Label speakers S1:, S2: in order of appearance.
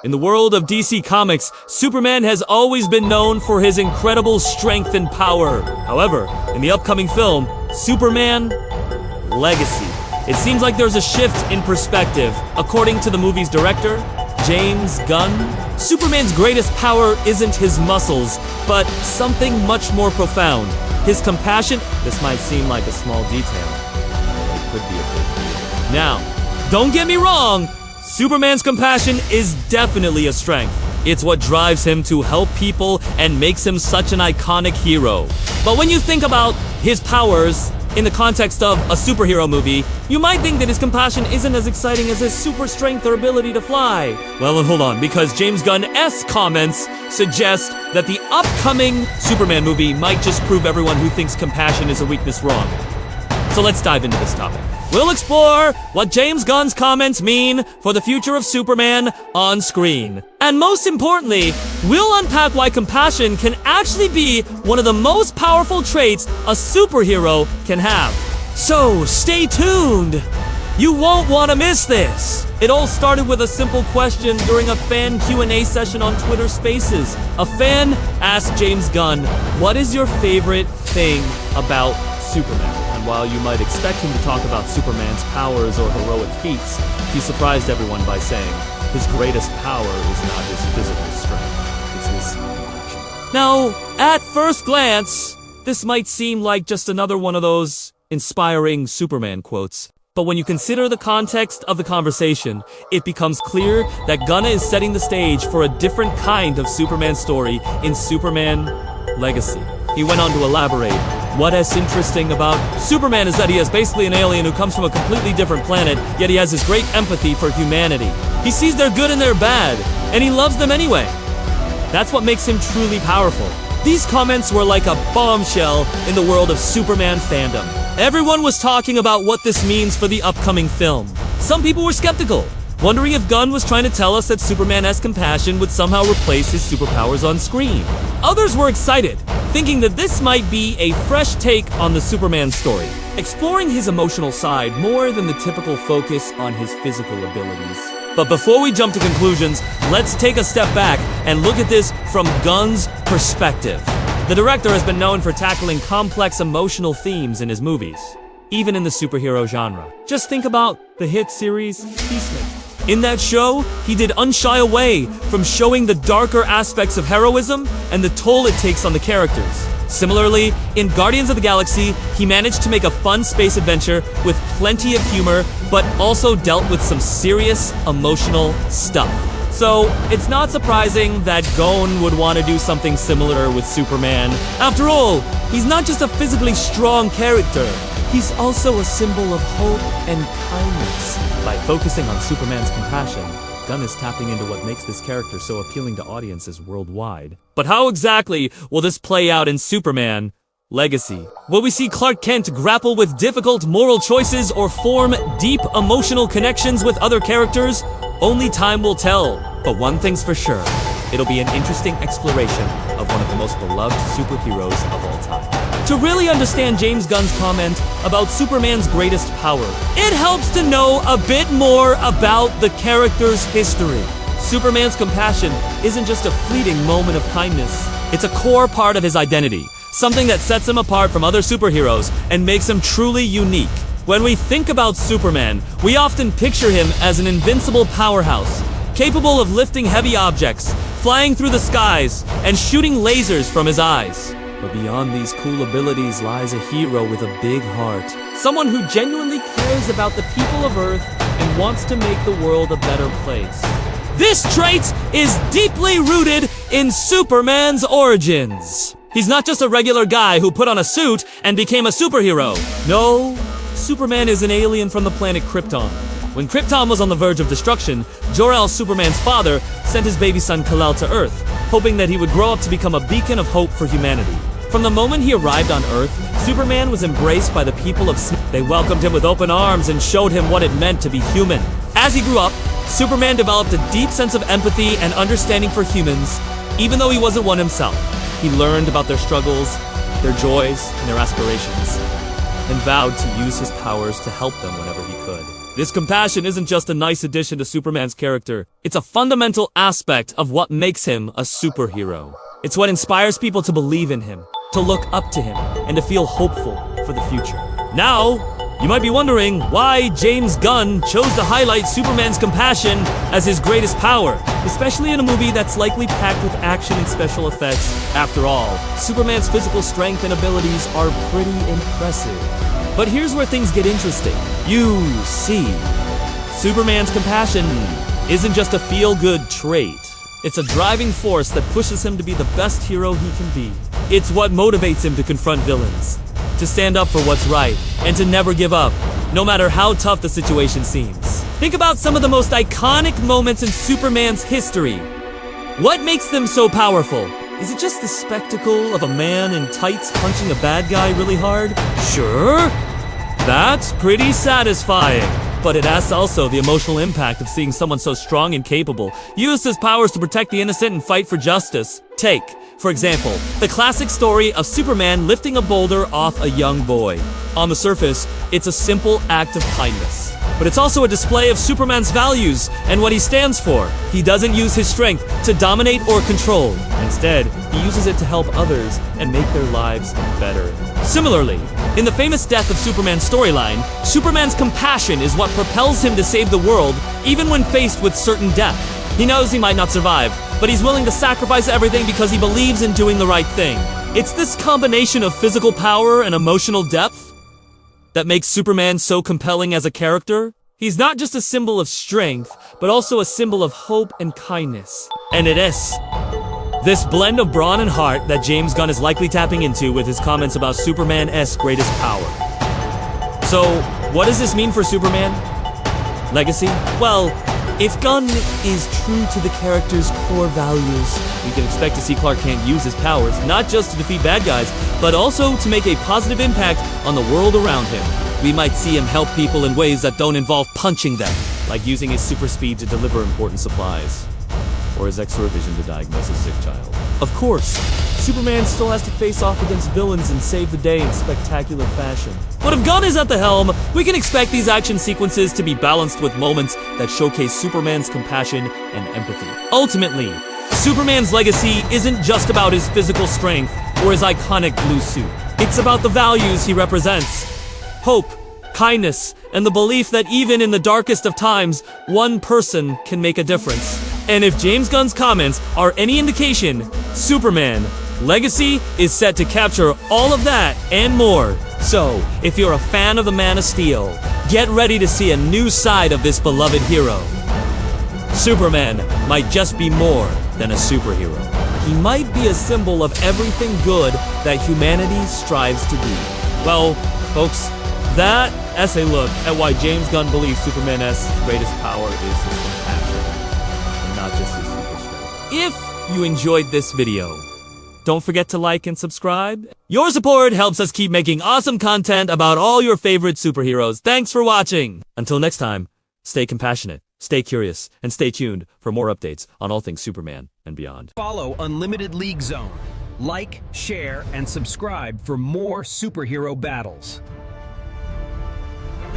S1: In the world of DC Comics, Superman has always been known for his incredible strength and power. However, in the upcoming film, Superman Legacy, it seems like there's a shift in perspective. According to the movie's director, James Gunn, Superman's greatest power isn't his muscles, but something much more profound. His compassion. This might seem like a small detail, but it could be a big deal. Now, don't get me wrong, Superman's compassion is definitely a strength. It's what drives him to help people and makes him such an iconic hero. But when you think about his powers in the context of a superhero movie, you might think that his compassion isn't as exciting as his super strength or ability to fly. Well, hold on, because James Gunn's comments suggest that the upcoming Superman movie might just prove everyone who thinks compassion is a weakness wrong. So let's dive into this topic. We'll explore what James Gunn's comments mean for the future of Superman on screen. And most importantly, we'll unpack why compassion can actually be one of the most powerful traits a superhero can have. So stay tuned. You won't want to miss this. It all started with a simple question during a fan Q&A session on Twitter Spaces. A fan asked James Gunn, "What is your favorite thing about Superman?" And while you might expect him to talk about Superman's powers or heroic feats, he surprised everyone by saying his greatest power is not his physical strength, it's his compassion. Now, at first glance, this might seem like just another one of those inspiring Superman quotes. But when you consider the context of the conversation, it becomes clear that Gunn is setting the stage for a different kind of Superman story in Superman Legacy. He went on to elaborate, what is interesting about Superman is that he is basically an alien who comes from a completely different planet, yet he has this great empathy for humanity. He sees their good and their bad, and he loves them anyway. That's what makes him truly powerful. These comments were like a bombshell in the world of Superman fandom. Everyone was talking about what this means for the upcoming film. Some people were skeptical, wondering if Gunn was trying to tell us that Superman's compassion would somehow replace his superpowers on screen. Others were excited, thinking that this might be a fresh take on the Superman story, exploring his emotional side more than the typical focus on his physical abilities. But before we jump to conclusions, let's take a step back and look at this from Gunn's perspective. The director has been known for tackling complex emotional themes in his movies, even in the superhero genre. Just think about the hit series Peacemaker. In that show, he didn't shy away from showing the darker aspects of heroism and the toll it takes on the characters. Similarly, in Guardians of the Galaxy, he managed to make a fun space adventure with plenty of humor, but also dealt with some serious emotional stuff. So, it's not surprising that Gunn would want to do something similar with Superman. After all, he's not just a physically strong character, he's also a symbol of hope and kindness. By focusing on Superman's compassion, Gunn is tapping into what makes this character so appealing to audiences worldwide. But how exactly will this play out in Superman Legacy? Will we see Clark Kent grapple with difficult moral choices or form deep emotional connections with other characters? Only time will tell. But one thing's for sure, it'll be an interesting exploration of one of the most beloved superheroes of all time. To really understand James Gunn's comment about Superman's greatest power, it helps to know a bit more about the character's history. Superman's compassion isn't just a fleeting moment of kindness. It's a core part of his identity, something that sets him apart from other superheroes and makes him truly unique. When we think about Superman, we often picture him as an invincible powerhouse, capable of lifting heavy objects, flying through the skies, and shooting lasers from his eyes. But beyond these cool abilities lies a hero with a big heart. Someone who genuinely cares about the people of Earth and wants to make the world a better place. This trait is deeply rooted in Superman's origins. He's not just a regular guy who put on a suit and became a superhero. No, Superman is an alien from the planet Krypton. When Krypton was on the verge of destruction, Jor-El, Superman's father, sent his baby son Kal-El to Earth, hoping that he would grow up to become a beacon of hope for humanity. From the moment he arrived on Earth, Superman was embraced by the people of Smith. They welcomed him with open arms and showed him what it meant to be human. As he grew up, Superman developed a deep sense of empathy and understanding for humans, even though he wasn't one himself. He learned about their struggles, their joys, and their aspirations, and vowed to use his powers to help them whenever he could. This compassion isn't just a nice addition to Superman's character. It's a fundamental aspect of what makes him a superhero. It's what inspires people to believe in him, to look up to him, and to feel hopeful for the future. Now, you might be wondering why James Gunn chose to highlight Superman's compassion as his greatest power, especially in a movie that's likely packed with action and special effects. After all, Superman's physical strength and abilities are pretty impressive. But here's where things get interesting. You see, Superman's compassion isn't just a feel-good trait. It's a driving force that pushes him to be the best hero he can be. It's what motivates him to confront villains, to stand up for what's right, and to never give up, no matter how tough the situation seems. Think about some of the most iconic moments in Superman's history. What makes them so powerful? Is it just the spectacle of a man in tights punching a bad guy really hard? Sure, that's pretty satisfying. But it has also the emotional impact of seeing someone so strong and capable use his powers to protect the innocent and fight for justice. Take, for example, the classic story of Superman lifting a boulder off a young boy. On the surface, it's a simple act of kindness. But it's also a display of Superman's values and what he stands for. He doesn't use his strength to dominate or control. Instead, he uses it to help others and make their lives better. Similarly, in the famous Death of Superman storyline, Superman's compassion is what propels him to save the world even when faced with certain death. He knows he might not survive, but he's willing to sacrifice everything because he believes in doing the right thing. It's this combination of physical power and emotional depth that makes Superman so compelling as a character. He's not just a symbol of strength, but also a symbol of hope and kindness. And it is this blend of brawn and heart that James Gunn is likely tapping into with his comments about Superman's greatest power. So, what does this mean for Superman? Legacy? Well, if Gunn is true to the character's core values, we can expect to see Clark Kent use his powers not just to defeat bad guys, but also to make a positive impact on the world around him. We might see him help people in ways that don't involve punching them, like using his super speed to deliver important supplies, or his extra vision to diagnose a sick child. Of course, Superman still has to face off against villains and save the day in spectacular fashion. But if Gunn is at the helm, we can expect these action sequences to be balanced with moments that showcase Superman's compassion and empathy. Ultimately, Superman's legacy isn't just about his physical strength or his iconic blue suit. It's about the values he represents: hope, kindness, and the belief that even in the darkest of times, one person can make a difference. And if James Gunn's comments are any indication, Superman Legacy is set to capture all of that and more. So, if you're a fan of the Man of Steel, get ready to see a new side of this beloved hero. Superman might just be more than a superhero. He might be a symbol of everything good that humanity strives to be. Well, folks, that's a look at why James Gunn believes Superman's greatest power is his compassion, and not just his super strength. If you enjoyed this video, don't forget to like and subscribe. Your support helps us keep making awesome content about all your favorite superheroes. Thanks for watching. Until next time, stay compassionate, stay curious, and stay tuned for more updates on all things Superman and beyond.
S2: Follow Unlimited League Zone. Like, share, and subscribe for more superhero battles.